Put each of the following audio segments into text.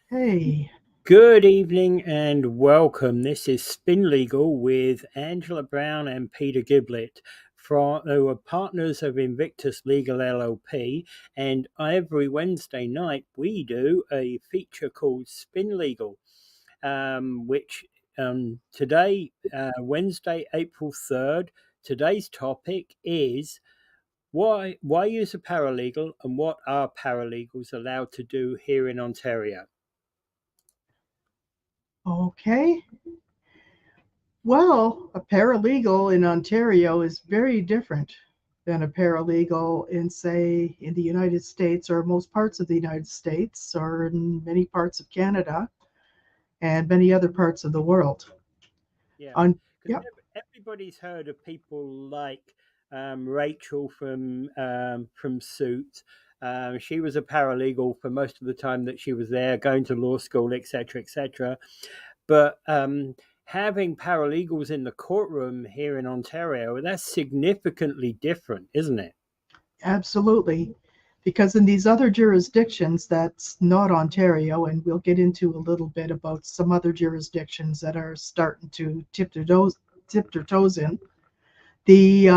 Hey, Good evening and welcome. This is Spin Legal with Angela Browne and Peter Giblett, who are partners of Invictus Legal LLP. And every Wednesday night we do a feature called Spin Legal, which today, Wednesday, April 3rd, today's topic is why use a paralegal and what are paralegals allowed to do here in Ontario? okay. Well, a paralegal in Ontario is very different than a paralegal in, say, in the United States or most parts of the United States or in many parts of Canada and many other parts of the world. Yeah, On, because yep, everybody's heard of people like Rachel from Suits. She was a paralegal for most of the time that she was there, going to law school, etc., etc. But having paralegals in the courtroom here in Ontario, that's significantly different, isn't it? absolutely. Because in these other jurisdictions, that's not Ontario, and we'll get into a little bit about some other jurisdictions that are starting to tip their toes in. The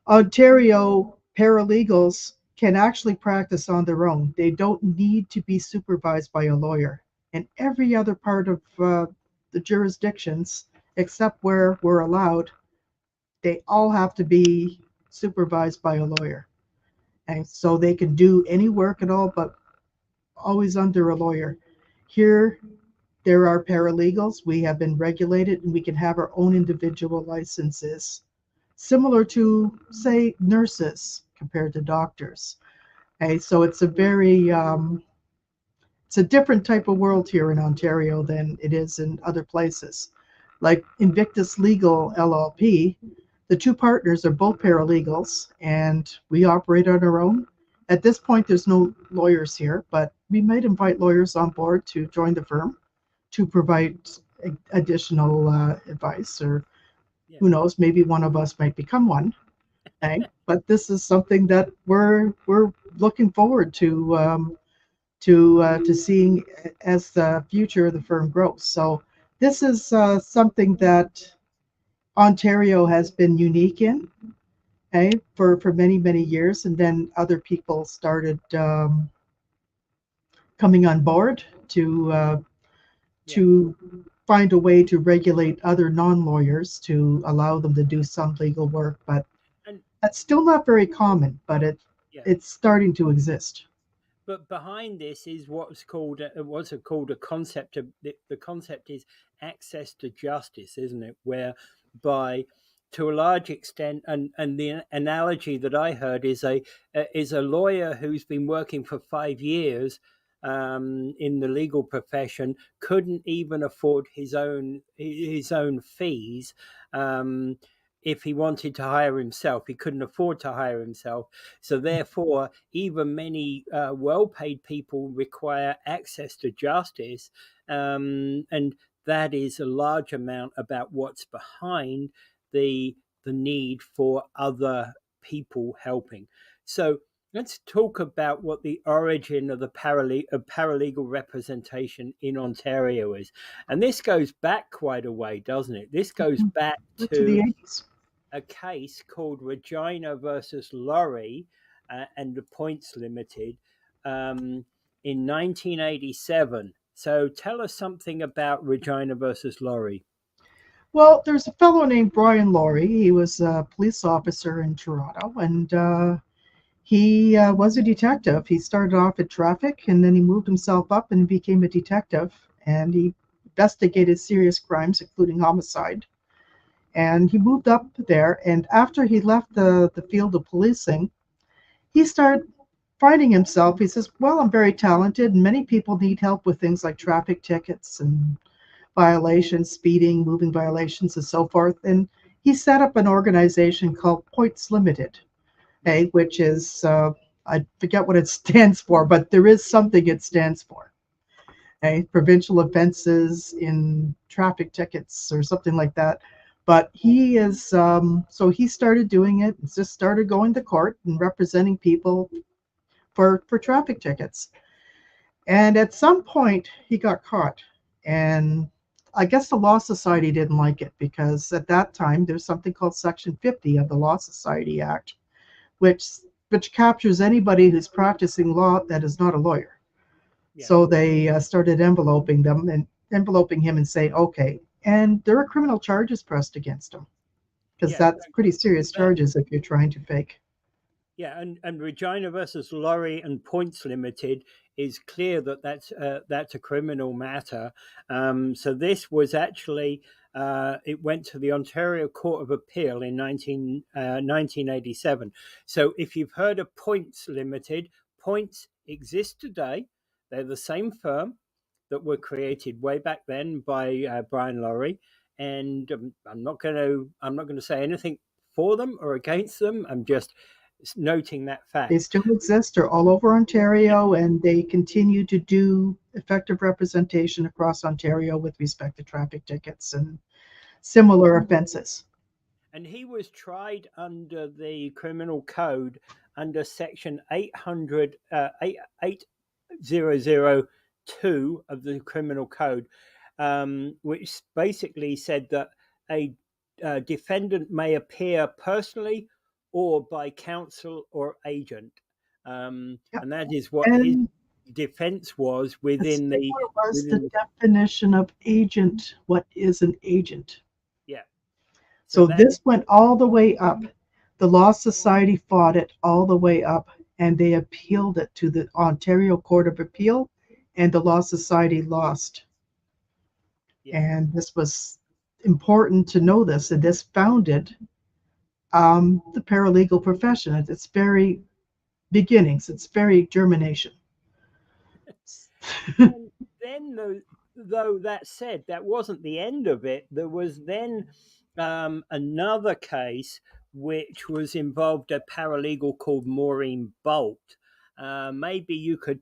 Ontario paralegals can actually practice on their own. They don't need to be supervised by a lawyer. And every other part of the jurisdictions, except where we're allowed, they all have to be supervised by a lawyer. And so they can do any work at all, but always under a lawyer. Here, there are paralegals. We have been regulated and we can have our own individual licenses, similar to, say, nurses compared to doctors. Okay, so it's a different type of world here in Ontario than it is in other places. Like Invictus Legal LLP, the two partners are both paralegals, and we operate on our own. At this point, there's no lawyers here, but we might invite lawyers on board to join the firm to provide additional advice, or Yeah. who knows, maybe one of us might become one. Okay, but this is something that we're looking forward to seeing as the future of the firm grows. So this is something that Ontario has been unique in, okay, for many years, and then other people started coming on board Yeah. to find a way to regulate other non-lawyers to allow them to do some legal work, but And that's still not very common, but yeah. it's starting to exist. But behind this is what's called a concept of the concept is access to justice, isn't it? Whereby, to a large extent, and the analogy that I heard is a lawyer who's been working for 5 years in the legal profession couldn't even afford his own fees. Um, if he wanted to hire himself, he couldn't afford to hire himself. So therefore, even many well-paid people require access to justice, and that is a large amount about what's behind the the need for other people helping. So let's talk about what the origin of the paralegal representation in Ontario is, and this goes back quite a way, doesn't it? This goes back To the to 80s. a case called Regina versus Laurie and the Points Limited in 1987. So tell us something about Regina versus Laurie. Well, there's a fellow named Brian Laurie. He was a police officer in Toronto, and he was a detective. He started off at traffic, and then he moved himself up and became a detective. And he investigated serious crimes, including homicide. And he moved up there. And after he left the field of policing, he started finding himself. He says, "Well, I'm very talented, and many people need help with things like traffic tickets and violations, speeding, moving violations, and so forth." And he set up an organization called Points Limited, Yeah, okay, which is, I forget what it stands for, but there is something it stands for. Okay, provincial offenses in traffic tickets or something like that. But he is, so he started doing it, just started going to court and representing people for traffic tickets. And at some point, he got caught. And I guess the Law Society didn't like it because at that time, there's something called Section 50 of the Law Society Act, which which captures anybody who's practicing law that is not a lawyer. Yeah, So they started enveloping him and saying, okay. And there are criminal charges pressed against him because yeah. that's pretty serious That, charges if you're trying to fake. yeah, and Regina versus Laurie and Points Limited is clear that that's a criminal matter. So this was actually it went to the Ontario Court of Appeal in 1987. So if you've heard of Points Limited, Points exist today. They're the same firm that were created way back then by Brian Laurie, and I'm not going to say anything for them or against them. I'm just noting that They fact. still exist. They're all over Ontario, and they continue to do effective representation across Ontario with respect to traffic tickets and similar offenses. And he was tried under the criminal code under section 800, 8002 of the criminal code, which basically said that a defendant may appear personally or by counsel or agent. Yeah. And that is what his And defense was let's within see the what was the within the definition of agent. What is an agent? yeah. So So that this went all the way up. The Law Society fought it all the way up, and they appealed it to the Ontario Court of Appeal, and the Law Society lost. yeah. And this was important to know this, and this founded the paralegal profession at its very beginnings, its very germination. And then, though that said, that wasn't the end of it. There was then another case which was involved a paralegal called Maureen Bolt. Maybe you can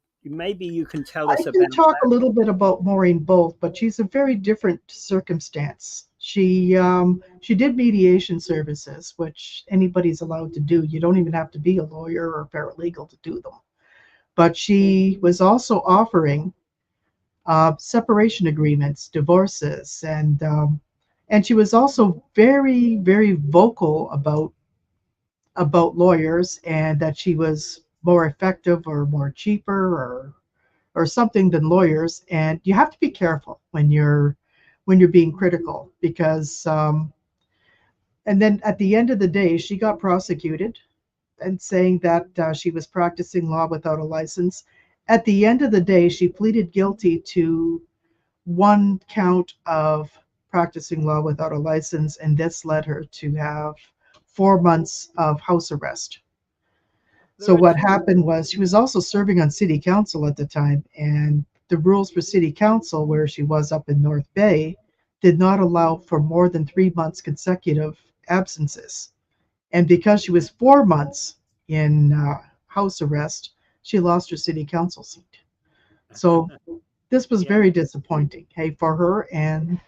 tell I us can about talk a that. little bit about Maureen Bolt, but she's a very different circumstance. She did mediation services, which anybody's allowed to do. You don't even have to be a lawyer or paralegal to do them. But she was also offering separation agreements, divorces, and she was also very, very vocal about lawyers and that she was more effective or more cheaper or something than lawyers. And you have to be careful when you're being critical because and then at the end of the day, she got prosecuted and saying that she was practicing law without a license. At the end of the day, she pleaded guilty to one count of practicing law without a license, and this led her to have 4 months of house arrest. So There are what two. happened was she was also serving on city council at the time, and the rules for city council, where she was up in North Bay, did not allow for more than 3 months consecutive absences. And because she was 4 months in house arrest, she lost her city council seat. So this was Yeah. very disappointing, hey, for her. And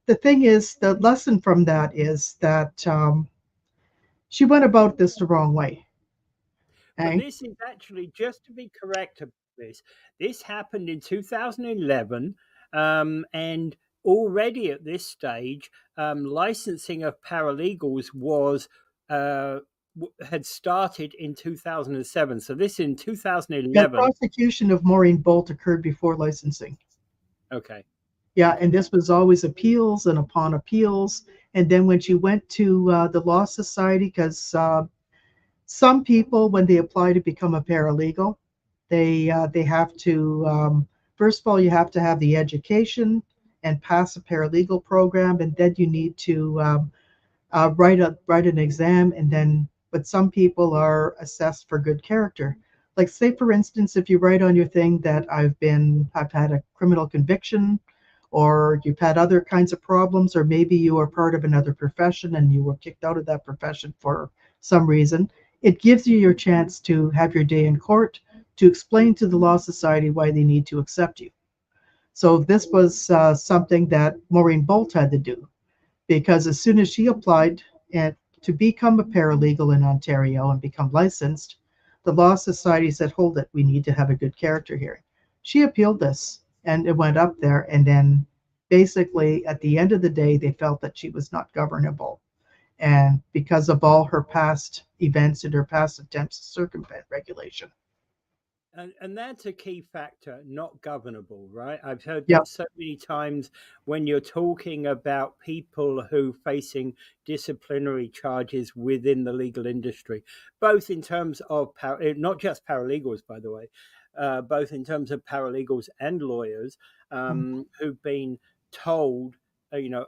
the thing is, the lesson from that is that she went about this the wrong way. But Hey, this is actually, just to be correct about this happened in 2011, and already at this stage, licensing of paralegals was had started in 2007. So this in yeah, 2011. prosecution of Maureen Bolt occurred before licensing. Okay, Yeah, okay, and this was always appeals and upon appeals. And then when she went to the Law Society, because some people, when they apply to become a paralegal, they have to first of all you have to have the education and pass a paralegal program, and then you need to write an exam, and then but some people are assessed for good character. Like say for instance, if you write on your thing that I've had a criminal conviction, or you've had other kinds of problems, or maybe you are part of another profession and you were kicked out of that profession for some reason, it gives you your chance to have your day in court to explain to the Law Society why they need to accept you. So this was something that Maureen Bolt had to do because as soon as she applied and to become a paralegal in Ontario and become licensed, the Law Society said, hold it, we need to have a good character hearing. She appealed this, and it went up there. And then basically, at the end of the day, they felt that she was not governable. And because of all her past events and her past attempts to circumvent regulation. And that's a key factor, not governable, right? I've heard Yeah. that so many times when you're talking about people who facing disciplinary charges within the legal industry, both in terms of not just paralegals, by the way, both in terms of paralegals and lawyers who've been told, you know,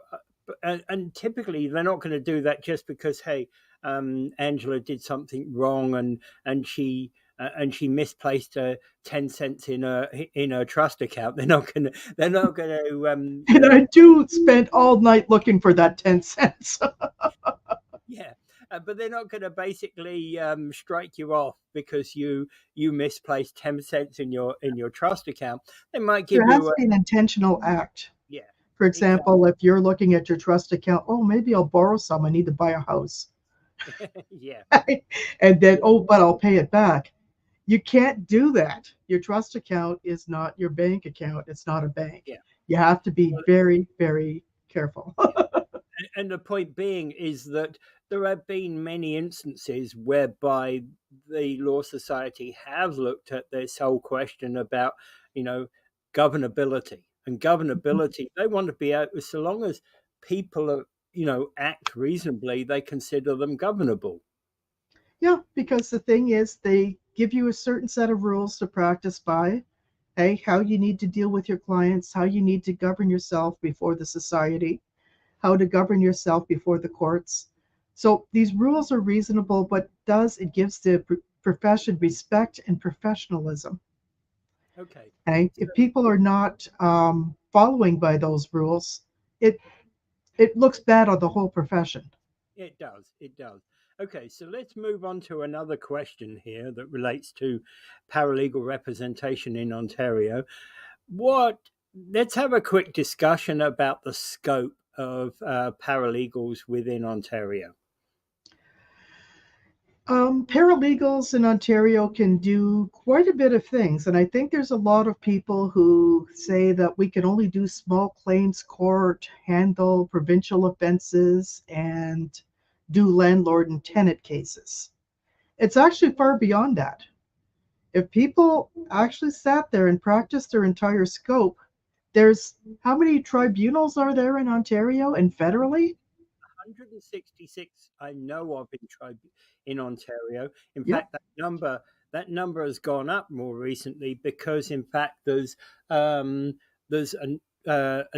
and typically they're not going to do that just because, hey, Angela did something wrong and she misplaced 10 cents in a trust account. They're not going to And I do spend all night looking for that 10 cents. yeah, but they're not going to basically strike you off because you misplaced 10 cents in your trust account. They might There give has you to be an intentional act. yeah, For exactly. example, if you're looking at your trust account, oh, maybe I'll borrow some. I need to buy a house. Yeah, And then, oh, but I'll pay it back. You can't do that. Your trust account is not your bank account. It's not a bank. yeah. You have to be Well, very, very careful. yeah. And the point being is that there have been many instances whereby the Law Society have looked at this whole question about, you know, governability. And governability, they want to be out so long as people are, act reasonably, they consider them governable. Yeah, because the thing is, they give you a certain set of rules to practice by. Hey, how you need to deal with your clients, how you need to govern yourself before the society, how to govern yourself before the courts. So these rules are reasonable, but it gives the profession respect and professionalism. Okay. Okay, So if people are not following by those rules, it it looks bad on the whole profession. it does. It does. Okay, so let's move on to another question here that relates to paralegal representation in Ontario. What Let's have a quick discussion about the scope of paralegals within Ontario. Paralegals in Ontario can do quite a bit of things, and I think there's a lot of people who say that we can only do small claims court, handle provincial offenses, and do landlord and tenant cases. It's actually far beyond that. If people actually sat there and practiced their entire scope, there's how many tribunals are there in Ontario and federally? 166 I know of in Ontario. In Yep. fact, that number has gone up more recently because, in fact, there's a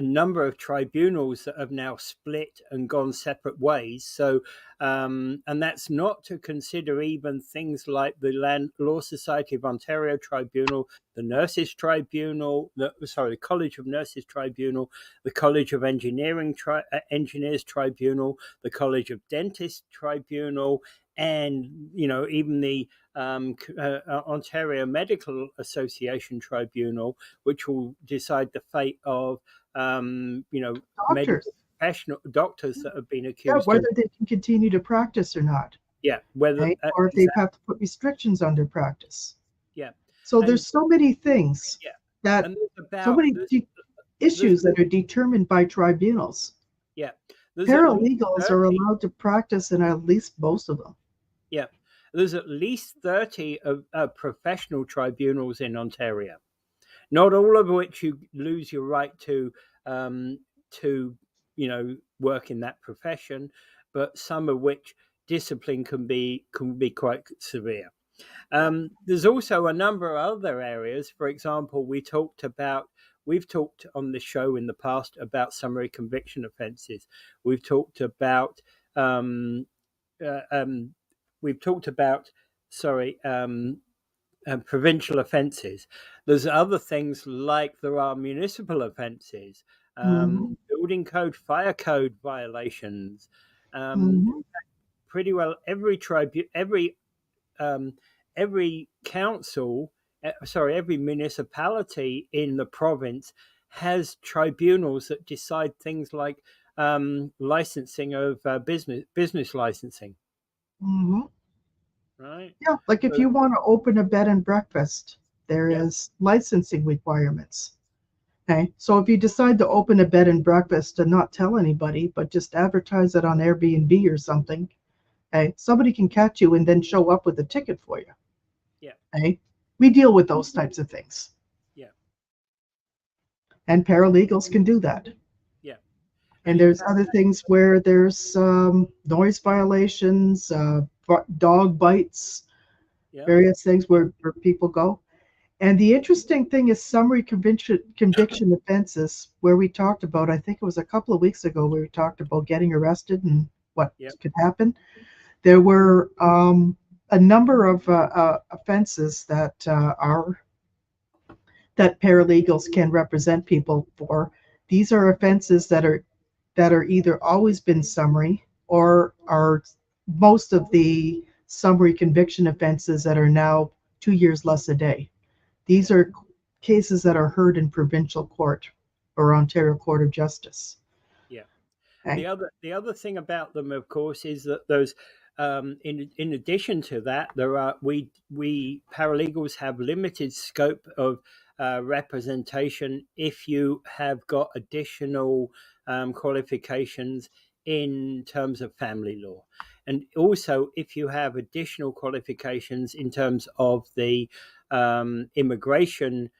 number of tribunals that have now split and gone separate ways. So, and that's not to consider even things like the Law Society of Ontario Tribunal, the Nurses Tribunal, the College of Nurses Tribunal, the College of Engineers Tribunal, the College of Dentists Tribunal, and even the Ontario Medical Association Tribunal, which will decide the fate of medical Doctors. professional doctors that have been Yeah, accused of whether they can continue to practice or not, whether right? Or if they exactly have to put restrictions on their practice. yeah So and there's so many things yeah that and so many there's issues that are determined by tribunals. yeah there's at least Paralegals are 30 allowed to practice in at least most of them. yeah there's at least 30 of professional tribunals in Ontario, not all of which you lose your right um, to work in that profession, but some of which discipline can be quite severe. There's also a number of other areas. For example, we've talked on the show in the past about summary conviction offences. We've talked about um, uh, um, we've talked about sorry provincial offences. There's other things like there are municipal offences, Hmm. building code, fire code violations. Um, Hmm. Pretty well um, every council, every municipality in the province has tribunals that decide things like licensing of business licensing, Hmm. right? Yeah, like if So, you want to open a bed and breakfast, there Yep. is licensing requirements. Okay, so if you decide to open a bed and breakfast and not tell anybody, but just advertise it on Airbnb or something, okay, somebody can catch you and then show up with a ticket for you. Yep. Okay, we deal with those types of things, Yep. and paralegals can do that. Yep. And And in there's fact, other things where there's noise violations, dog bites, yep. various things Yep. where people go. And the interesting thing is summary conviction offenses, where we talked about, I think it was a couple of weeks ago, where we talked about getting arrested and what Yep. could happen. There were a number of offenses that paralegals can represent people for. These are offenses that are either always been summary or are most of the summary conviction offenses that are now 2 years less a day. These Yep. are cases that are heard in provincial court or Ontario Court of Justice. Yep. Okay? The other thing about them, of course, is that those in addition to that, there are we paralegals have limited scope of representation if you have got additional qualifications in terms of family law, and also if you have additional qualifications in terms of the immigration.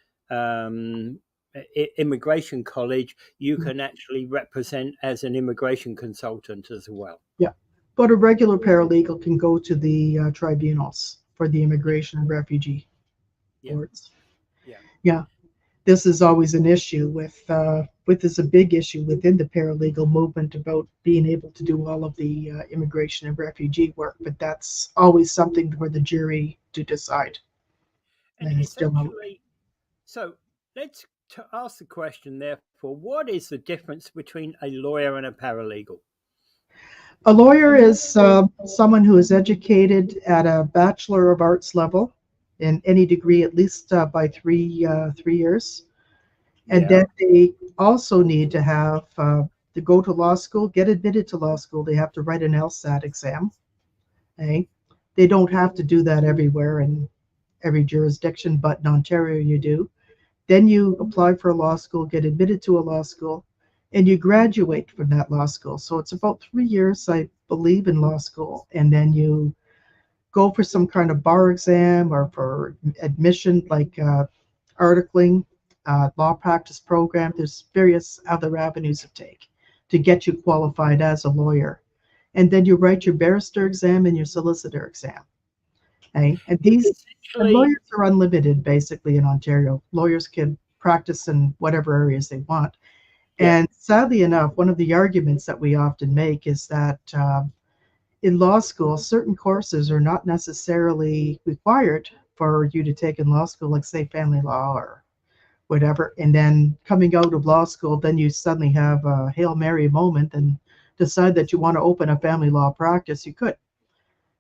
Immigration college, you can actually represent as an immigration consultant as well. Yeah. But a regular paralegal can go to the tribunals for the immigration and refugee Yeah, courts. yeah, Yeah. This is always an issue with this a big issue within the paralegal movement about being able to do all of the immigration and refugee work, but that's always something for the jury to decide. and And it's still out. essentially, so let's ask the question. Therefore, what is the difference between a lawyer and a paralegal? A lawyer is someone who is educated at a Bachelor of Arts level in any degree, at least by 3 years. And Yeah, then they also need to have to go to law school, get admitted to law school. They have to write an LSAT exam. Okay? They don't have to do that everywhere in every jurisdiction, but in Ontario you do. Then you apply for a law school, get admitted to a law school, and you graduate from that law school. So it's about 3 years, I believe, in law school. And then you go for some kind of bar exam or for admission, like articling, law practice program. There's various other avenues to take to get you qualified as a lawyer. And then you write your barrister exam and your solicitor exam. Okay? And essentially, lawyers are unlimited basically in Ontario. Lawyers can practice in whatever areas they want. yeah, And sadly enough, one of the arguments that we often make is that in law school, certain courses are not necessarily required for you to take in law school, like say family law or whatever. And then coming out of law school, then you suddenly have a Hail Mary moment and decide that you want to open a family law practice. You could,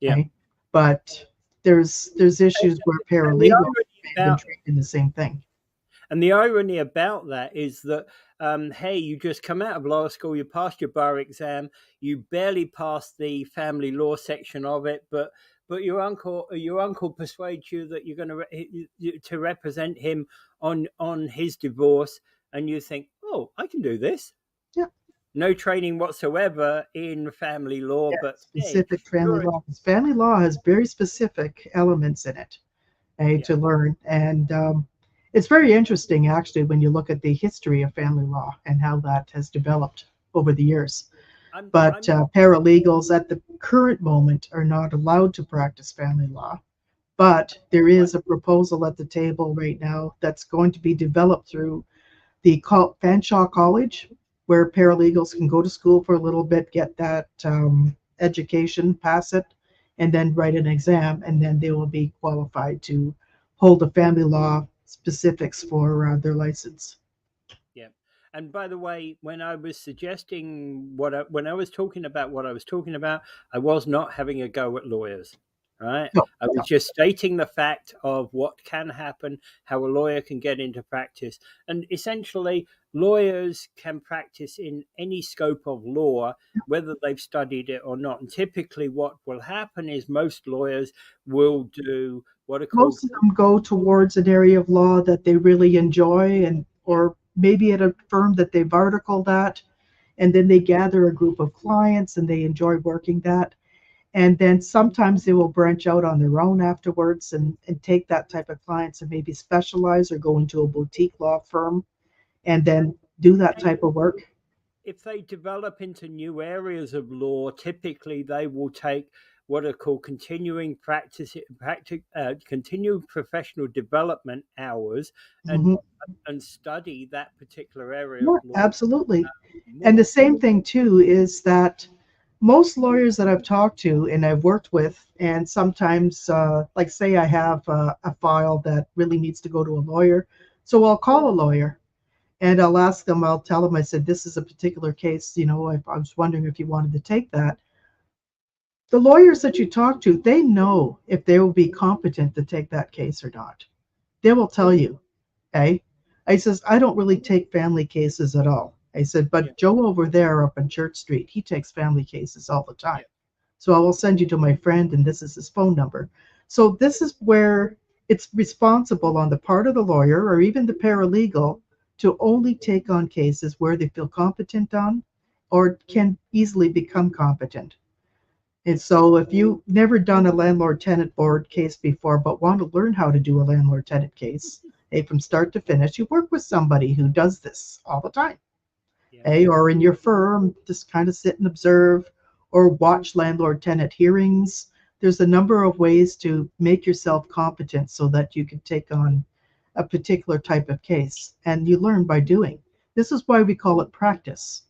yeah. okay? But there's issues where And the paralegals irony may have been about trained in the same thing. And the irony about that is that, hey, you just come out of law school, you passed your bar exam, you barely passed the family law section of it, but your uncle persuades you that you're going to represent him on his divorce, and you think, oh, I can do this. Yeah, No training whatsoever in family law, yeah, but hey, specific family you're law. 'Cause family law has very specific elements in it, yeah. to learn. And it's very interesting, actually, when you look at the history of family law and how that has developed over the years. But I'm paralegals at the current moment are not allowed to practice family law. But there right. is a proposal at the table right now that's going to be developed through the Fanshawe College, where paralegals can go to school for a little bit, get that education, pass it, and then write an exam, and then they will be qualified to hold the family law specifics for their license. Yeah. And by the way, when I was suggesting when I was talking about what I was talking about, I was not having a go at lawyers. Right? No, I was no, just stating the fact of what can happen, how a lawyer can get into practice. And essentially, lawyers can practice in any scope of law, whether they've studied it or not. And typically, what will happen is most lawyers will do what are called. Most of them go towards an area of law that they really enjoy, and Yeah, or maybe at a firm that they've articled at, and then they gather a group of clients and they enjoy working that. And then sometimes they will branch out on their own afterwards and take that type of clients and maybe specialize or go into a boutique law firm and then do that type of work. if they develop into new areas of law, typically they will take what are called continuing professional development hours, and Mhm. and study that particular area of Yeah, law absolutely. And the more. same thing too is that most lawyers that I've talked to and I've worked with, and sometimes, like say I have a file that really needs to go to a lawyer, so I'll call a lawyer and I'll ask them. I'll tell them. I said, "This is a particular case. I was wondering if you wanted to take that." The lawyers that you talk to, they know if they will be competent to take that case or not. They will tell you. Okay. I says, I don't really take family cases at all. I said, Yeah, but Joe over there up on Church Street, he takes family cases all the time. yeah, So I will send you to my friend, and this is his phone number. So this is where it's responsible on the part of the lawyer or even the paralegal to only take on cases where they feel competent on or can easily become competent. And yeah. so if you've never done a landlord tenant board case before but want to learn how to do a landlord tenant case, from start to finish, you work with somebody who does this all the time. Yeah. Or in your firm, just kind of sit and observe or watch landlord tenant hearings. There's a number of ways to make yourself competent so that you can take on a particular type of case. And you learn by doing. This is why we call it practice.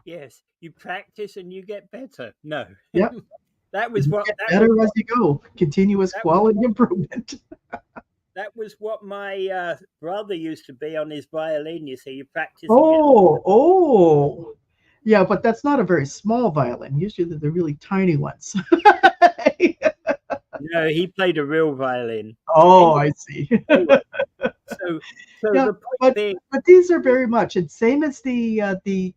Yes, you practice and you get better. No, Yep. that You was what get that was better as what you go. Continuous that was quality improvement. that was what my brother used to be on his violin. You see, you practice and get. Oh. Yeah, but that's not a very small violin. Usually they're the really tiny ones. No, he played a real violin. Oh, Anyway, I see. anyway, so Yeah, the point but being, but these are very much and same as the the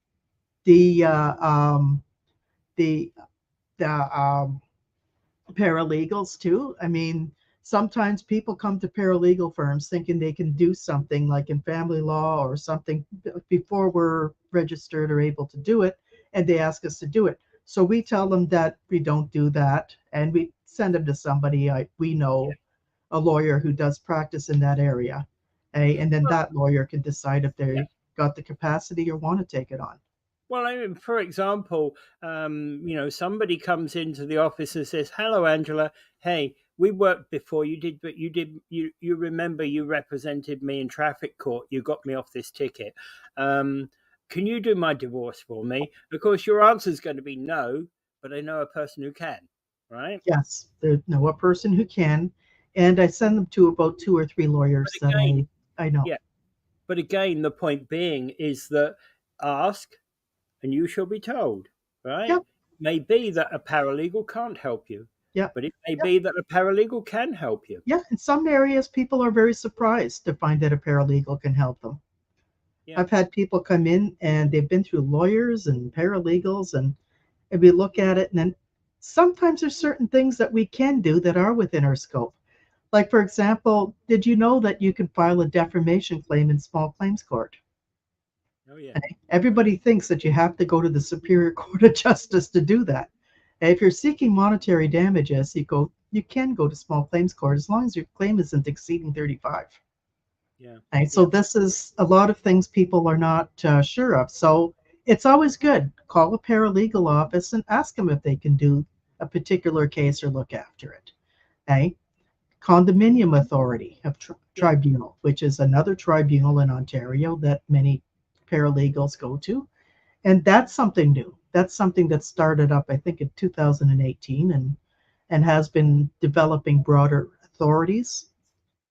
paralegals too. I mean, sometimes people come to paralegal firms thinking they can do something like in family law or something before we're registered or able to do it, and they ask us to do it. So we tell them that we don't do that, and we send them to somebody we yeah, know, a lawyer who does practice in that area, and then well, that lawyer can decide if yeah. they got the capacity or want to take it on. Well, I mean, for example, somebody comes into the office and says, "Hello, Angela. Hey, we worked before. You did, but you remember you represented me in traffic court. You got me off this ticket. Um, can you do my divorce for me?" Of course, your answer is going to be no, but I know a person who can, right? Yes, there's no a person who can, and I send them to about two or three But lawyers that again, I know. yeah. But again, the point being is that ask and you shall be told, right? Yep, May be that a paralegal can't help you, yep, but it may yep, be that a paralegal can help you. yeah. In some areas, people are very surprised to find that a paralegal can help them. Yeah. I've had people come in and they've been through lawyers and paralegals, and we look at it, and then sometimes there's certain things that we can do that are within our scope. Like, for example, did you know that you can file a defamation claim in small claims court? Oh yeah. Okay? Everybody thinks that you have to go to the Superior Court of Justice to do that. And if you're seeking monetary damages, you can go to small claims court as long as your claim isn't exceeding 35. Yeah. Right? So Yeah. this is a lot of things people are not sure of. So it's always good. Call a paralegal office and ask them if they can do a particular case or look after it. Okay? Condominium Authority of Yeah. Tribunal, which is another tribunal in Ontario that many paralegals go to. And that's something new. That's something that started up, I think, in 2018 and has been developing broader authorities.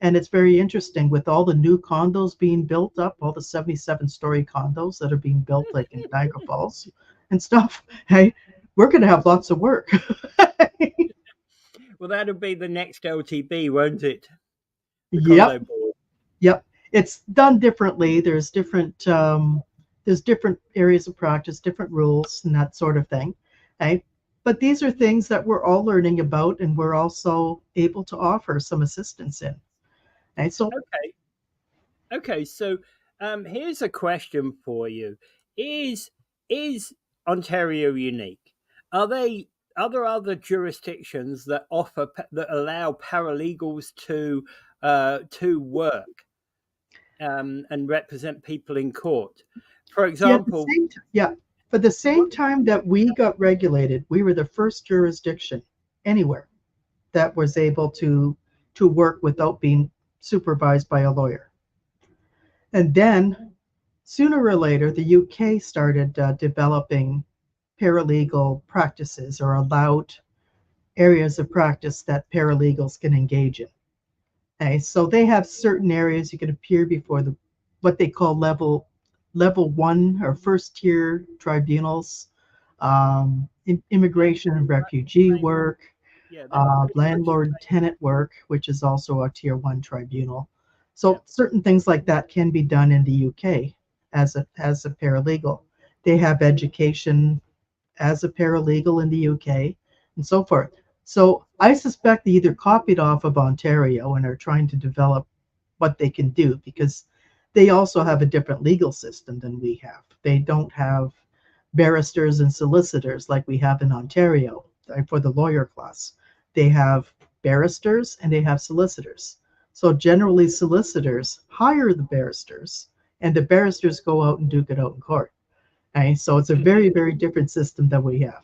And it's very interesting with all the new condos being built up, all the 77-story condos that are being built, like in Niagara Falls and stuff. Hey, we're going to have lots of work. Well, that'll be the next LTB, won't it? The Yep, condo board. yep. It's done differently. There's different areas of practice, different rules, and that sort of thing. Okay. but these are things that we're all learning about, and we're also able to offer some assistance in. And so, Okay. Okay, so here's a question for you: Is Ontario unique? Are they are there other jurisdictions that that allow paralegals to work and represent people in court? For yeah, at the example, same time, yeah, for the what? same time that we got regulated, we were the first jurisdiction anywhere that was able to work without being supervised by a lawyer. And then sooner or later, the UK started developing paralegal practices or allowed areas of practice that paralegals can engage in. Okay, so they have certain areas you can appear before the what they call level one or first tier tribunals, immigration and refugee Same, work, yeah, they're pretty much the landlord same. tenant work, which is also a tier one tribunal. Yeah, So certain things like that can be done in the UK as a paralegal. They have education as a paralegal in the UK and so forth. So I suspect they either copied off of Ontario and are trying to develop what they can do because they also have a different legal system than we have. They don't have barristers and solicitors like we have in Ontario for the lawyer class. They have barristers and they have solicitors. So generally, solicitors hire the barristers, and the barristers go out and duke it out in court. Okay, so it's a very, very different system that we have.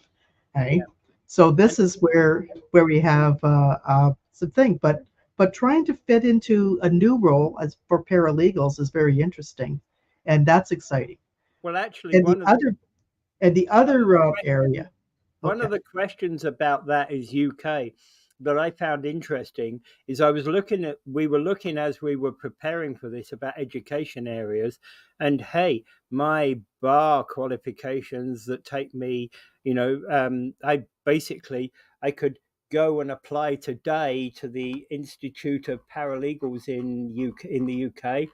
Okay, yeah. so And this is where we have some thing, but trying to fit into a new role as for paralegals is very interesting, and that's exciting. well, actually, And the one of other the area, one okay, of the questions about that is UK that I found interesting is we were looking as we were preparing for this about education areas, and hey, my bar qualifications that take me, I could go and apply today to the Institute of Paralegals in the UK,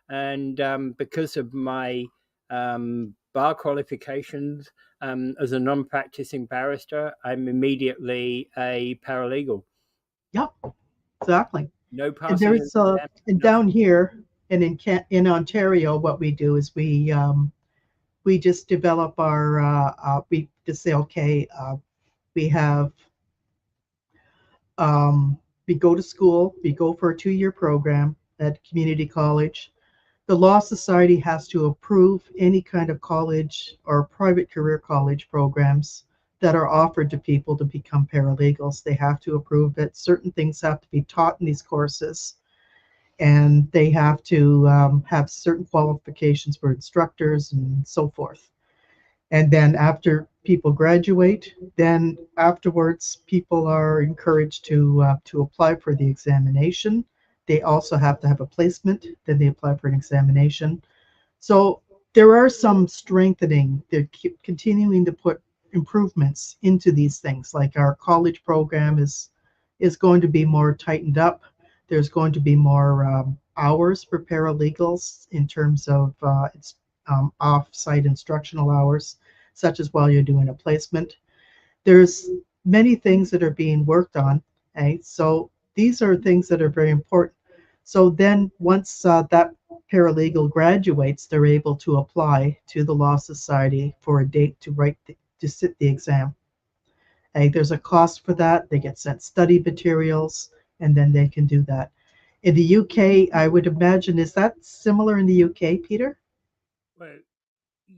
and because of my bar qualifications as a non-practicing barrister, I'm immediately a paralegal. yeah, exactly. No And passing an there's exam, and nothing. down here and in Ontario, what we do is we just develop our we just say okay, we have we go to school, we go for a 2 year program at community college. The Law Society has to approve any kind of college or private career college programs that are offered to people to become paralegals. They have to approve it. Certain things have to be taught in these courses, and they have to have certain qualifications for instructors and so forth. And then after people graduate, then afterwards people are encouraged to apply for the examination. They also have to have a placement. Then they apply for an examination. So there are some strengthening. They're continuing to put improvements into these things. Like our college program is going to be more tightened up. There's going to be more hours for paralegals in terms of off-site instructional hours, such as while you're doing a placement. There's many things that are being worked on. Okay? So these are things that are very important. So then once that paralegal graduates, they're able to apply to the Law Society for a date to sit the exam. Okay? There's a cost for that. They get sent study materials, and then they can do that. In the UK, I would imagine, is that similar in the UK, Peter? Well,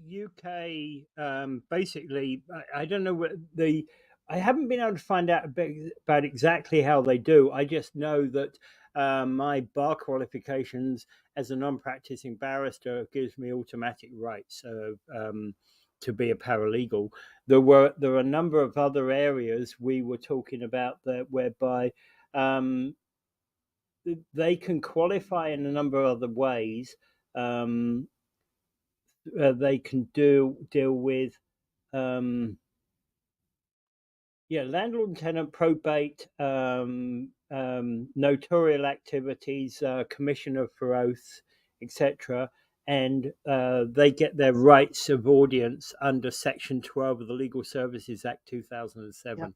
UK, basically, I don't know what the. I haven't been able to find out about exactly how they do. I just know that my bar qualifications as a non-practicing barrister gives me automatic rights to be a paralegal. There are a number of other areas we were talking about that whereby um, they can qualify in a number of other ways. Um, they can deal with landlord and tenant probate, notarial activities, commissioner for oaths, etc. and they get their rights of audience under Section 12 of the Legal Services Act 2007. Yeah,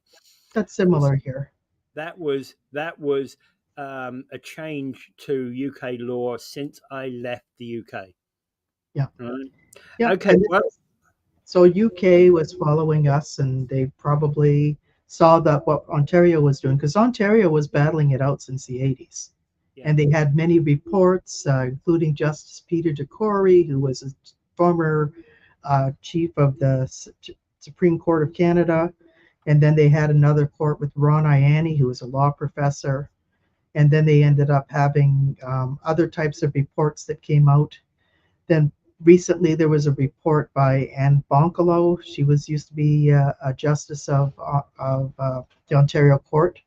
that's similar here. That was a change to UK law since I left the UK. Yeah. Right? Yeah. Okay. Well, so UK was following us, and they probably saw that what Ontario was doing, because Ontario was battling it out since the 80s. yeah. And they had many reports, including Justice Peter DeCory, who was a former chief of the Supreme Court of Canada. And then they had another court with Ron Ianni, who was a law professor. And then they ended up having other types of reports that came out. Then recently there was a report by Anne Bonkalo. She used to be a justice of the Ontario court.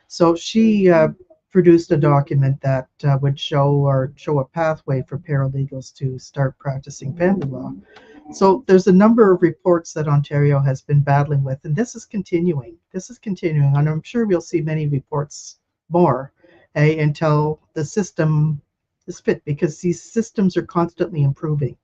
So she produced a document that would show a pathway for paralegals to start practicing family law. So there's a number of reports that Ontario has been battling with, and this is continuing. And I'm sure we'll see many reports more until the system is fit, because these systems are constantly improving.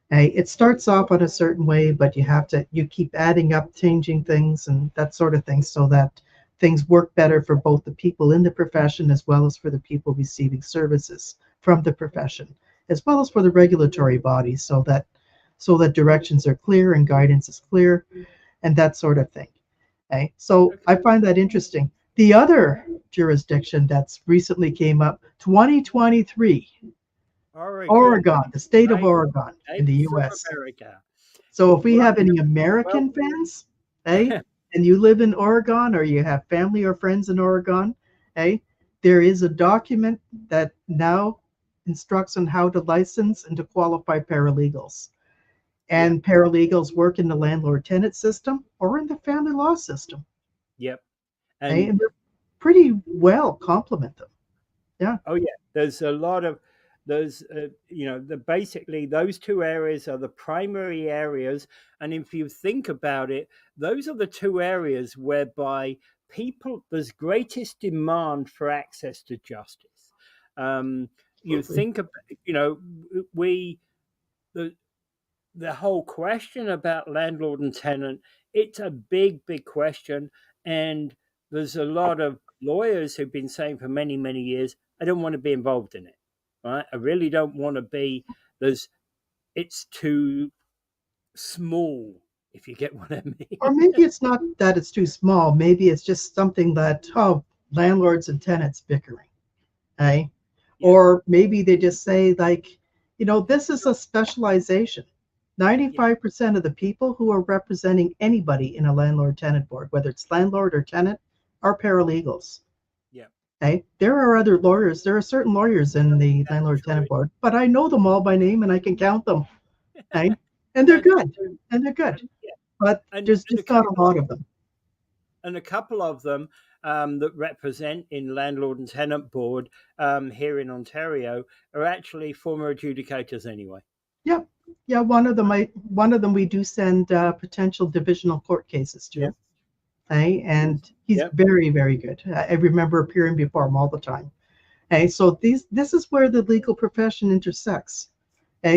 It starts off on a certain way, but you keep adding up, changing things and that sort of thing, so that things work better for both the people in the profession as well as for the people receiving services from the profession, as well as for the regulatory bodies, so that directions are clear and guidance is clear and that sort of thing. So I find that interesting. The other jurisdiction that's recently came up, 2023, Oregon, the state of Oregon in the US. So if we have any American fans, and you live in Oregon, or you have family or friends in Oregon, there is a document that now instructs on how to license and to qualify paralegals. And paralegals work in the landlord-tenant system or in the family law system. Yep. And they're pretty well complement them. Yeah. Oh yeah. There's a lot of those. Basically those two areas are the primary areas, and if you think about it, those are the two areas whereby there's greatest demand for access to justice. You think about, the whole question about landlord and tenant, it's a big question, and there's a lot of lawyers who've been saying for many, many years, I don't want to be involved in it, right? I really don't want to be. It's too small, if you get what I mean. Or maybe it's not that it's too small. Maybe it's just something that, landlords and tenants bickering, Yeah. Or maybe they just say, like, this is a specialization. 95% of the people who are representing anybody in a landlord-tenant board, whether it's landlord or tenant, are paralegals. Yeah. There are other lawyers. There are certain lawyers in the landlord-tenant board, but I know them all by name and I can count them. And they're good. But there's just not a lot of them. And a couple of them that represent in landlord and tenant board here in Ontario are actually former adjudicators anyway. Yeah, one of them we do send potential divisional court cases to. And he's very, very good. I remember appearing before him all the time. So this is where the legal profession intersects.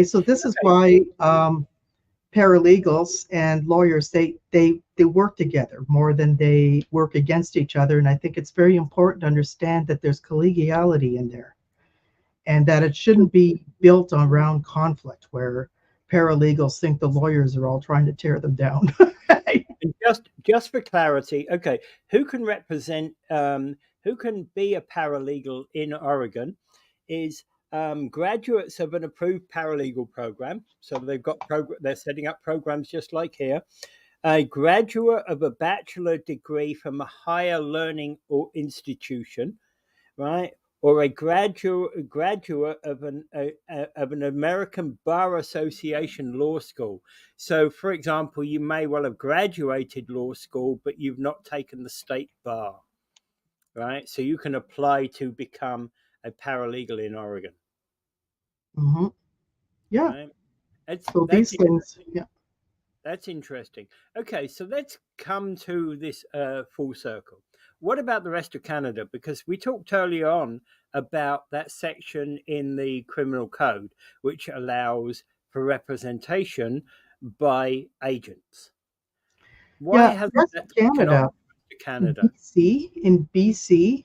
So this is why paralegals and lawyers, they work together more than they work against each other. And I think it's very important to understand that there's collegiality in there, and that it shouldn't be built around conflict where paralegals think the lawyers are all trying to tear them down. And just for clarity, okay, who can represent, who can be a paralegal in Oregon is graduates of an approved paralegal program. So they're setting up programs just like here. A graduate of a bachelor degree from a higher learning or institution, right? Or a graduate of an American Bar Association law school. So, for example, you may well have graduated law school, but you've not taken the state bar, right? So you can apply to become a paralegal in Oregon. Mm-hmm. Yeah. Right? That's things. Yeah. That's interesting. Okay, so let's come to this full circle. What about the rest of Canada? Because we talked earlier on about that section in the criminal code which allows for representation by agents. Why Yeah, hasn't that's that taken off Canada. to In Canada? BC,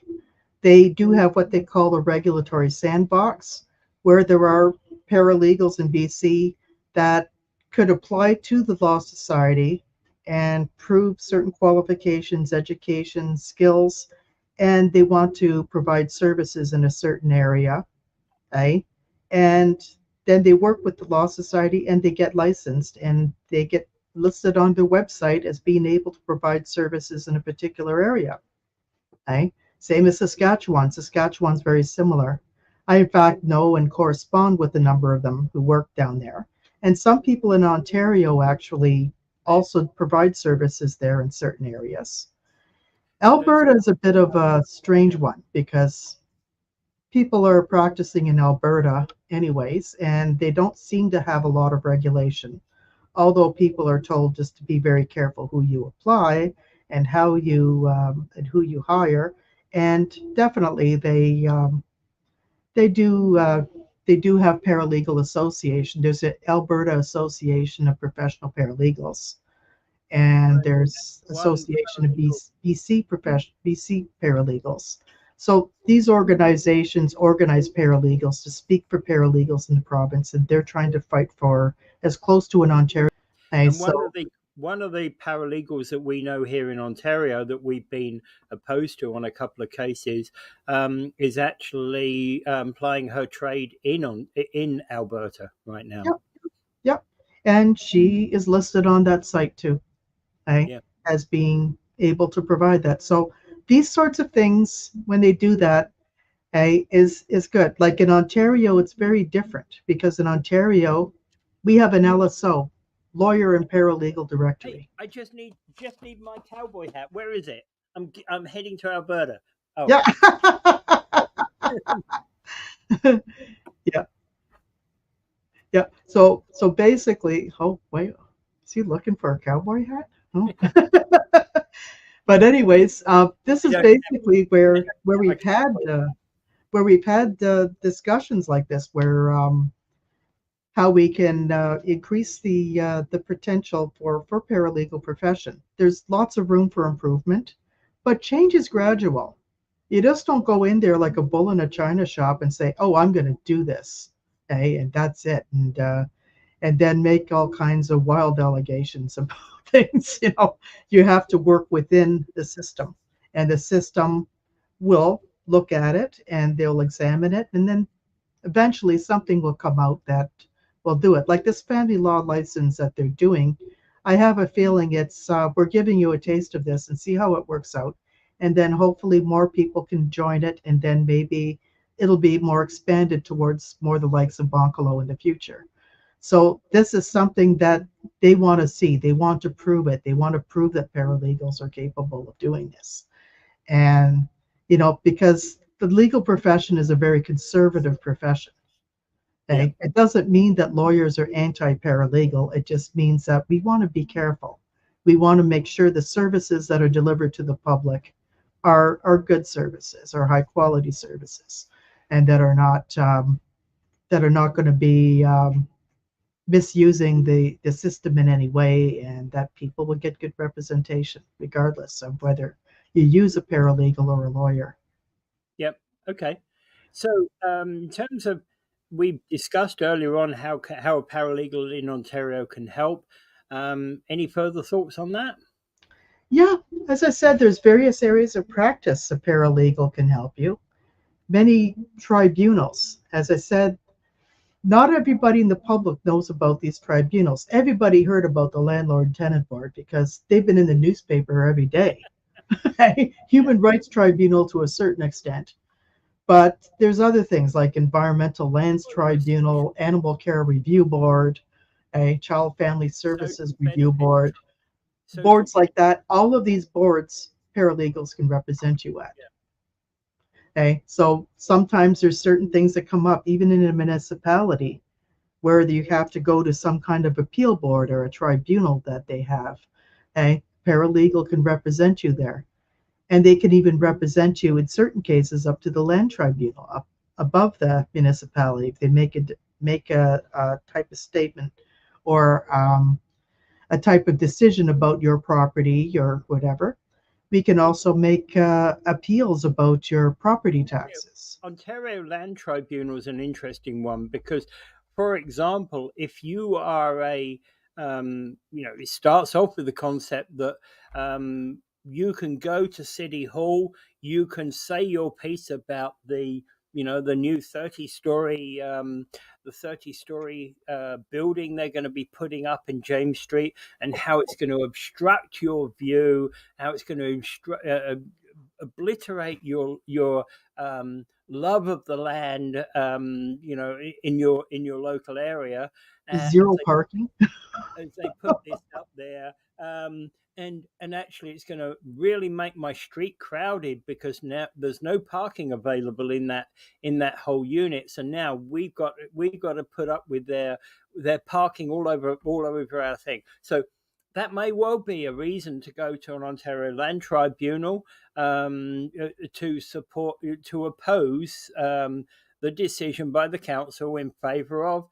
they do have what they call a regulatory sandbox, where there are paralegals in BC that could apply to the Law Society and prove certain qualifications, education, skills, and they want to provide services in a certain area, right? And then they work with the Law Society and they get licensed and they get listed on their website as being able to provide services in a particular area. Okay? Same as Saskatchewan. Saskatchewan's very similar. I, in fact, know and correspond with a number of them who work down there. And some people in Ontario actually also provide services there in certain areas. So, Alberta is a bit of a strange one because people are practicing in Alberta anyways, and they don't seem to have a lot of regulation. Although people are told just to be very careful who you apply and how you and who you hire, and definitely they do they do have paralegal association. There's an Alberta Association of Professional Paralegals, and there's one Association of BC Paralegals. So these organizations organize paralegals to speak for paralegals in the province, and they're trying to fight for as close to an Ontario. and So one of the paralegals that we know here in Ontario that we've been opposed to on a couple of cases is actually plying her trade in Alberta right now. yep, yep, and she is listed on that site too, okay, Yeah. as being able to provide that. So these sorts of things, when they do that, is good. Like in Ontario, it's very different because in Ontario, we have an LSO, Lawyer and Paralegal Hey, Directory. I just need my cowboy hat. Where is it? I'm heading to Alberta. Oh, Yeah. Yeah. Yeah. So basically, oh wait, is he looking for a cowboy hat? Oh. But anyways, this I is don't basically where have a we've had cowboy hat. discussions like this, where how we can increase the potential for paralegal profession. There's lots of room for improvement, but change is gradual. You just don't go in there like a bull in a china shop and say, "Oh, I'm going to do this," okay, and that's it, and then make all kinds of wild allegations about things. You have to work within the system, and the system will look at it and they'll examine it, and then eventually something will come out that will do it. Like this family law license that they're doing, I have a feeling it's we're giving you a taste of this and see how it works out, and then hopefully more people can join it, and then maybe it'll be more expanded towards more the likes of Boncalo in the future. So this is something that they want to see. They want to prove it. They want to prove that paralegals are capable of doing this. And, because the legal profession is a very conservative profession. Yeah. Okay? It doesn't mean that lawyers are anti-paralegal. It just means that we want to be careful. We want to make sure the services that are delivered to the public are good services, are high quality services, and that are not going to be misusing the system in any way, and that people will get good representation regardless of whether you use a paralegal or a lawyer. Yep. Okay. So, in terms of, we discussed earlier on how a paralegal in Ontario can help. Any further thoughts on that? Yeah, as I said, there's various areas of practice a paralegal can help you. Many tribunals, as I said, not everybody in the public knows about these tribunals. Everybody heard about the landlord tenant board because they've been in the newspaper every day. Human rights tribunal to a certain extent. But there's other things like Environmental Lands Tribunal, Animal Care Review Board, a Child Family Services Social Review benefit, Board, social. boards like that. All of these boards, paralegals can represent you at. Yeah. Okay, so sometimes there's certain things that come up, even in a municipality, where you have to go to some kind of appeal board or a tribunal that they have. Okay, paralegal can represent you there. and they can even represent you in certain cases up to the land tribunal, up above the municipality. If they make a type of statement or a type of decision about your property or whatever, we can also make appeals about your property taxes. Ontario Land Tribunal is an interesting one because, for example, if you are it starts off with the concept that you can go to City Hall, you can say your piece about the new 30-story building they're going to be putting up in James Street, and how it's going to obstruct your view, how it's going to obliterate your love of the land, in your local area, Zero parking. as they put this up there. And actually, it's going to really make my street crowded because now there's no parking available in that whole unit. So now we've got to put up with their parking all over our thing. So that may well be a reason to go to an Ontario Land Tribunal to oppose the decision by the council in favour of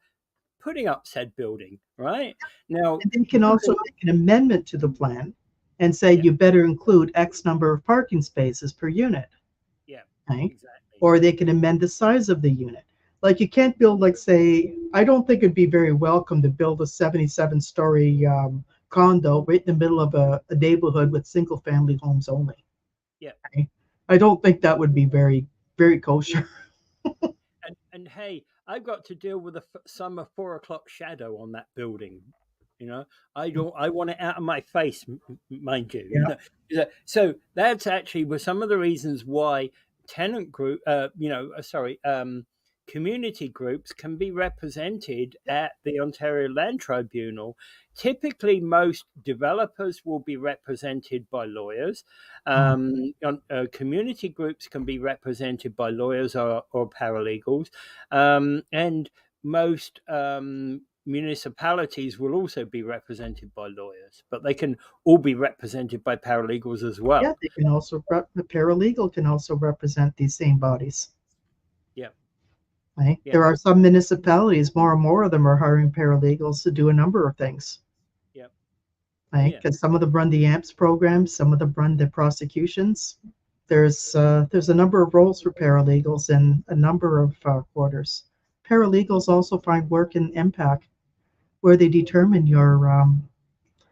putting up said building. Right now, And they can also make an amendment to the plan and say yeah, you better include X number of parking spaces per unit. yeah, Right? exactly. Or they can amend the size of the unit. Like you can't build, like, say, I don't think it'd be very welcome to build a 77-story condo right in the middle of a neighborhood with single family homes only. Yeah. Right? I don't think that would be very, very kosher. And hey, I've got to deal with a summer 4 o'clock shadow on that building. I want it out of my face, mind you. Yeah. So that's actually was some of the reasons why tenant group, community groups can be represented at the Ontario Land Tribunal. Typically, most developers will be represented by lawyers. Community groups can be represented by lawyers or paralegals, and most municipalities will also be represented by lawyers, but they can all be represented by paralegals as Yeah, well. they can also, the paralegal can also represent these same bodies. Yeah, Right? yeah, There are some municipalities, more and more of them are hiring paralegals to do a number of things. yeah. Oh Right? yeah. Because some of them run the AMPS programs, some of them run the prosecutions. There's a number of roles for paralegals in a number of quarters. Paralegals also find work in MPAC, where they determine your Oh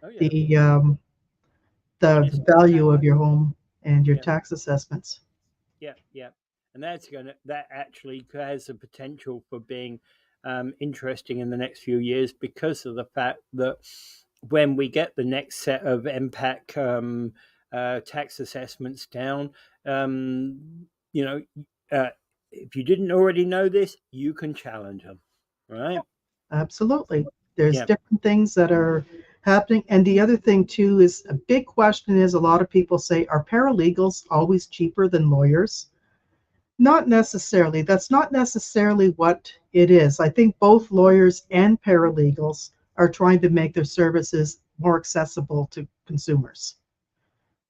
yeah. the the Municipal tax. value of your home and your Yeah, tax assessments. yeah, yeah. And that actually has the potential for being interesting in the next few years because of the fact that when we get the next set of MPAC tax assessments down, um, you know, uh, if you didn't already know this, you can challenge them, right? Absolutely. There's Yeah. different things that are happening. And the other thing too is a big question is a lot of people say, are paralegals always cheaper than lawyers? Not necessarily. That's not necessarily what it is. I think both lawyers and paralegals are trying to make their services more accessible to consumers.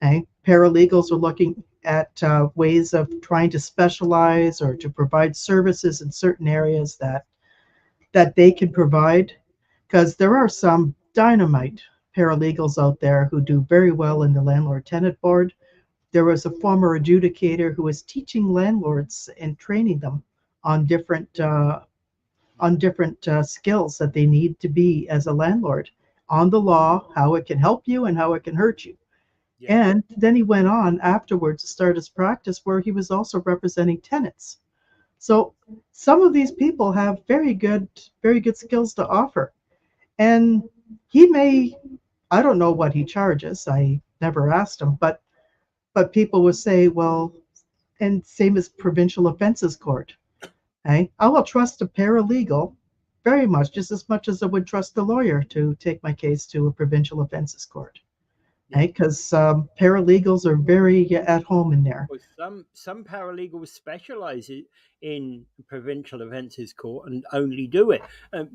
Okay? Paralegals are looking at ways of trying to specialize or to provide services in certain areas that they can provide, because there are some dynamite paralegals out there who do very well in the landlord tenant board. There was a former adjudicator who was teaching landlords and training them on different skills that they need to be as a landlord, on the law, how it can help you and how it can hurt you. Yeah. And then he went on afterwards to start his practice where he was also representing tenants. So some of these people have very good skills to offer. And he may, I don't know what he charges. I never asked him, but people would say, well, and same as provincial offenses court. Okay? I will trust a paralegal very much, just as much as I would trust a lawyer to take my case to a provincial offenses court. Yeah. Because paralegals are very at home in there. Well, some paralegals specialize in provincial offences court and only do it. Yep,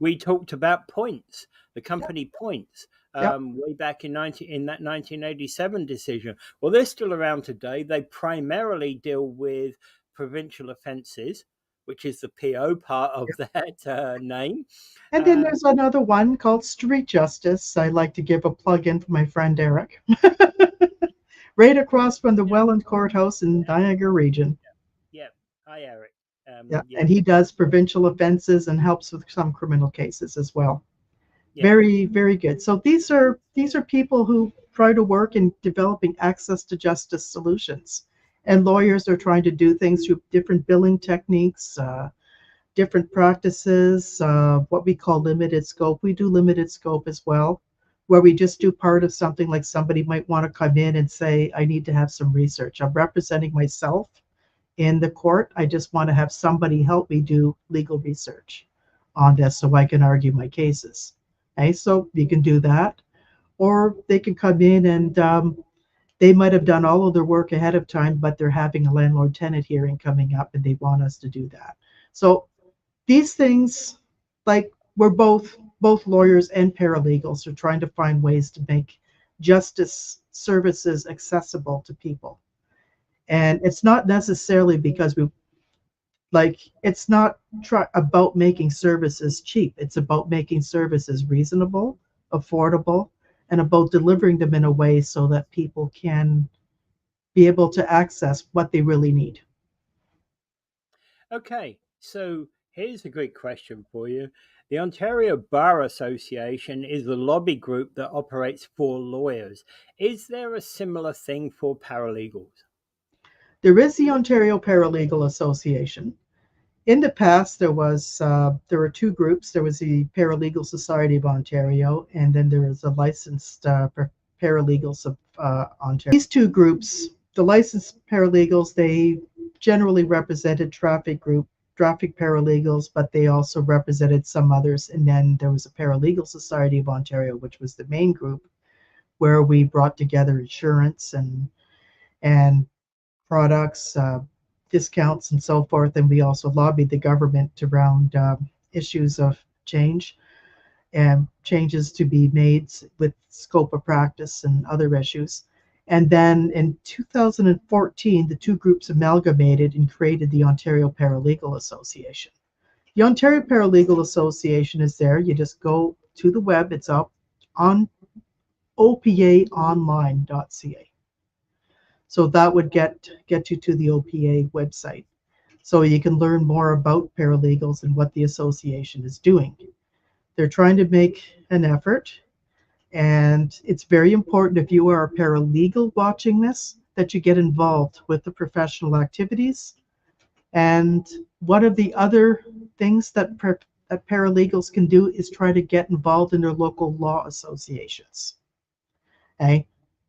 We talked about points, the yep, company points, yep. way back in that 1987 decision. Well, they're still around today. They primarily deal with provincial offences, which is the PO part of that name. And then Um, there's another one called Street Justice. I like to give a plug in for my friend Eric. Right across from the yeah, Welland Courthouse in Niagara region. yeah. Hi, Eric. Yeah, Yeah, and he does provincial offenses and helps with some criminal cases as well. yeah. Very, very good. So these are people who try to work in developing access to justice solutions, and lawyers are trying to do things through different billing techniques, different practices, what we call limited scope. We do limited scope as well, where we just do part of something, like somebody might want to come in and say, I need to have some research. I'm representing myself in the court. I just want to have somebody help me do legal research on this so I can argue my cases. Okay, so you can do that. Or they can come in and they might have done all of their work ahead of time, but they're having a landlord tenant hearing coming up and they want us to do that. So these things, like, we're both lawyers and paralegals are trying to find ways to make justice services accessible to people. And it's not necessarily because we like it's not about making services cheap. It's about making services reasonable, affordable, and about delivering them in a way so that people can be able to access what they really need. Okay, so here's a great question for you. The Ontario Bar Association is the lobby group that operates for lawyers. Is there a similar thing for paralegals? There is the Ontario Paralegal Association. In the past, there were two groups. There was the Paralegal Society of Ontario, and then there was a licensed paralegals of Ontario. These two groups, the licensed paralegals, they generally represented traffic paralegals, but they also represented some others. And then there was a Paralegal Society of Ontario, which was the main group, where we brought together insurance and products, discounts, and so forth. And we also lobbied the government around issues of change and changes to be made with scope of practice and other issues. And then in 2014, the two groups amalgamated and created the Ontario Paralegal Association. The Ontario Paralegal Association is there. You just go to the web, it's up on opaonline.ca. So that would get you to the OPA website. So you can learn more about paralegals and what the association is doing. They're trying to make an effort, and it's very important, if you are a paralegal watching this, that you get involved with the professional activities. And one of the other things that paralegals can do is try to get involved in their local law associations. Okay?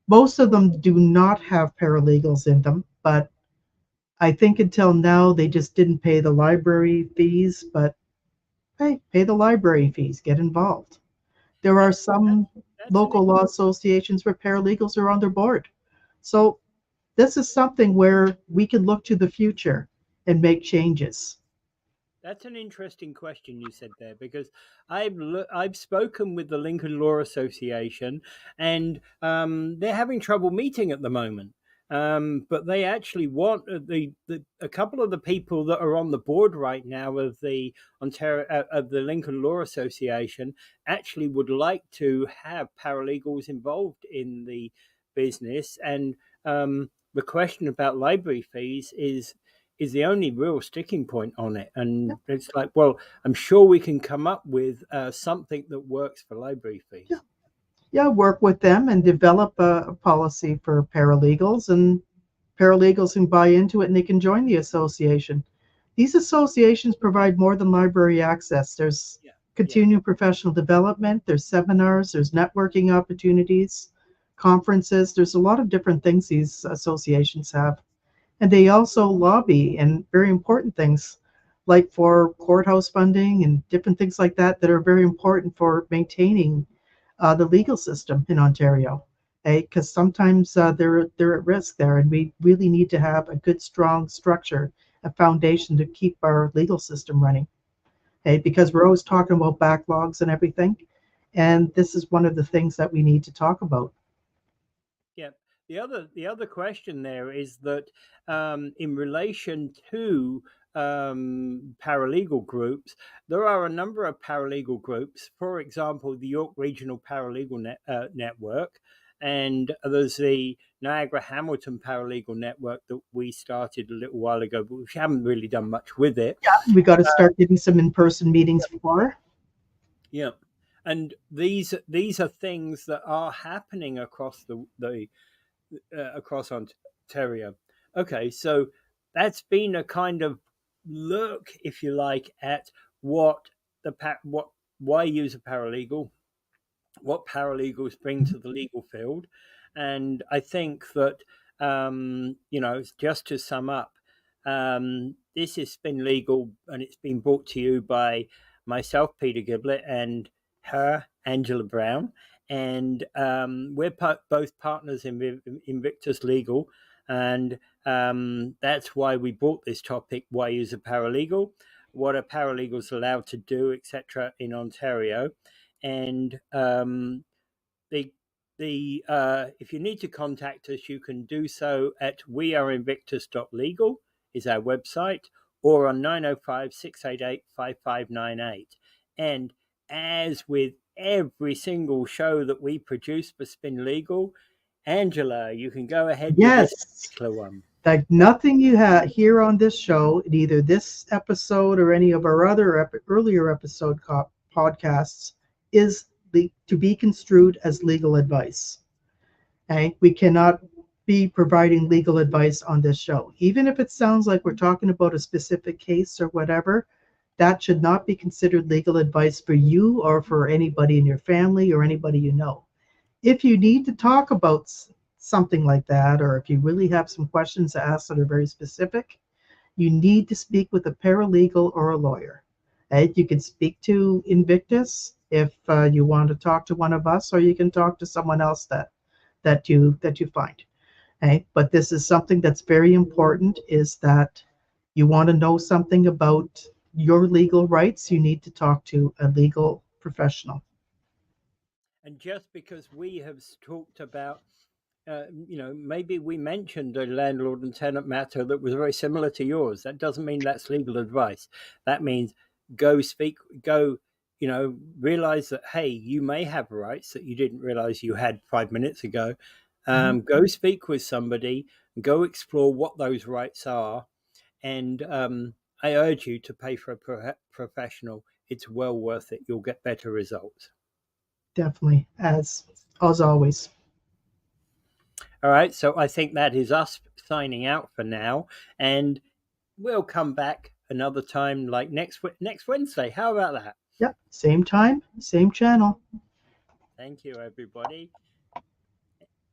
Most of them do not have paralegals in them, but I think until now they just didn't pay the library fees. But hey, pay the library fees, get involved. There are That, that some that's an local law associations where paralegals are on their board. So this is something where we can look to the future and make changes. That's an interesting question you said there, because I've spoken with the Lincoln Law Association, and they're having trouble meeting at the moment. But they actually want a couple of the people that are on the board right now of the Ontario of the Lincoln Law Association actually would like to have paralegals involved in the business, and the question about library fees is the only real sticking point on it. Yeah, And it's like, well, I'm sure we can come up with something that works for library yeah, fees. yeah. Work with them and develop a policy for paralegals, and paralegals can buy into it and they can join the association. These associations provide more than library access. There's Yeah, yeah. continuing professional development, there's seminars, there's networking opportunities, conferences. There's a lot of different things these associations have. And they also lobby and very important things like for courthouse funding and different things like that that are very important for maintaining the legal system in Ontario. Because sometimes they're at risk there, and we really need to have a good, strong structure, a foundation to keep our legal system running. Because we're always talking about backlogs and everything, and this is one of the things that we need to talk about. Yeah. The other question there is that in relation to paralegal groups, there are a number of paralegal groups. For example, the York Regional Paralegal Network, and there's the Niagara Hamilton Paralegal Network that we started a little while ago, but we haven't really done much with it. Yeah, we got to start getting some in-person meetings for. Yeah, and these are things that are happening across the across Ontario. Okay, so that's been a kind of look, if you like, at what what why use a paralegal, what paralegals bring to the legal field, and I think that just to sum up, this is Spin Legal, and it's been brought to you by myself, Peter Giblett, and her, Angela Browne, and we're both partners in Invictus Legal, and that's why we brought this topic: why use a paralegal, what are paralegals allowed to do, etc., in Ontario, and the if you need to contact us, you can do so at weareinvictus.legal is our website, or on 905-688-5598. And as with every single show that we produce for Spin Legal, Angela, you can go ahead with this Yes, particular one. like nothing you hear on this show, in either this episode or any of our other earlier episode podcasts, is to be construed as legal advice. Okay, we cannot be providing legal advice on this show, even if it sounds like we're talking about a specific case or whatever. That should not be considered legal advice for you or for anybody in your family or anybody you know. If you need to talk about something like that, or if you really have some questions to ask that are very specific, you need to speak with a paralegal or a lawyer. And you can speak to Invictus if you want to talk to one of us, or you can talk to someone else that you find. Okay? But this is something that's very important: is that you want to know something about your legal rights, you need to talk to a legal professional. And just because we have talked about maybe we mentioned a landlord and tenant matter that was very similar to yours. That doesn't mean that's legal advice. That means realize that, hey, you may have rights that you didn't realize you had 5 minutes ago. Go speak with somebody, go explore what those rights are. And I urge you to pay for a professional. It's well worth it. You'll get better results. Definitely, as always. All right, so I think that is us signing out for now, and we'll come back another time, like next Wednesday. How about that? Yep, same time, same channel. Thank you, everybody.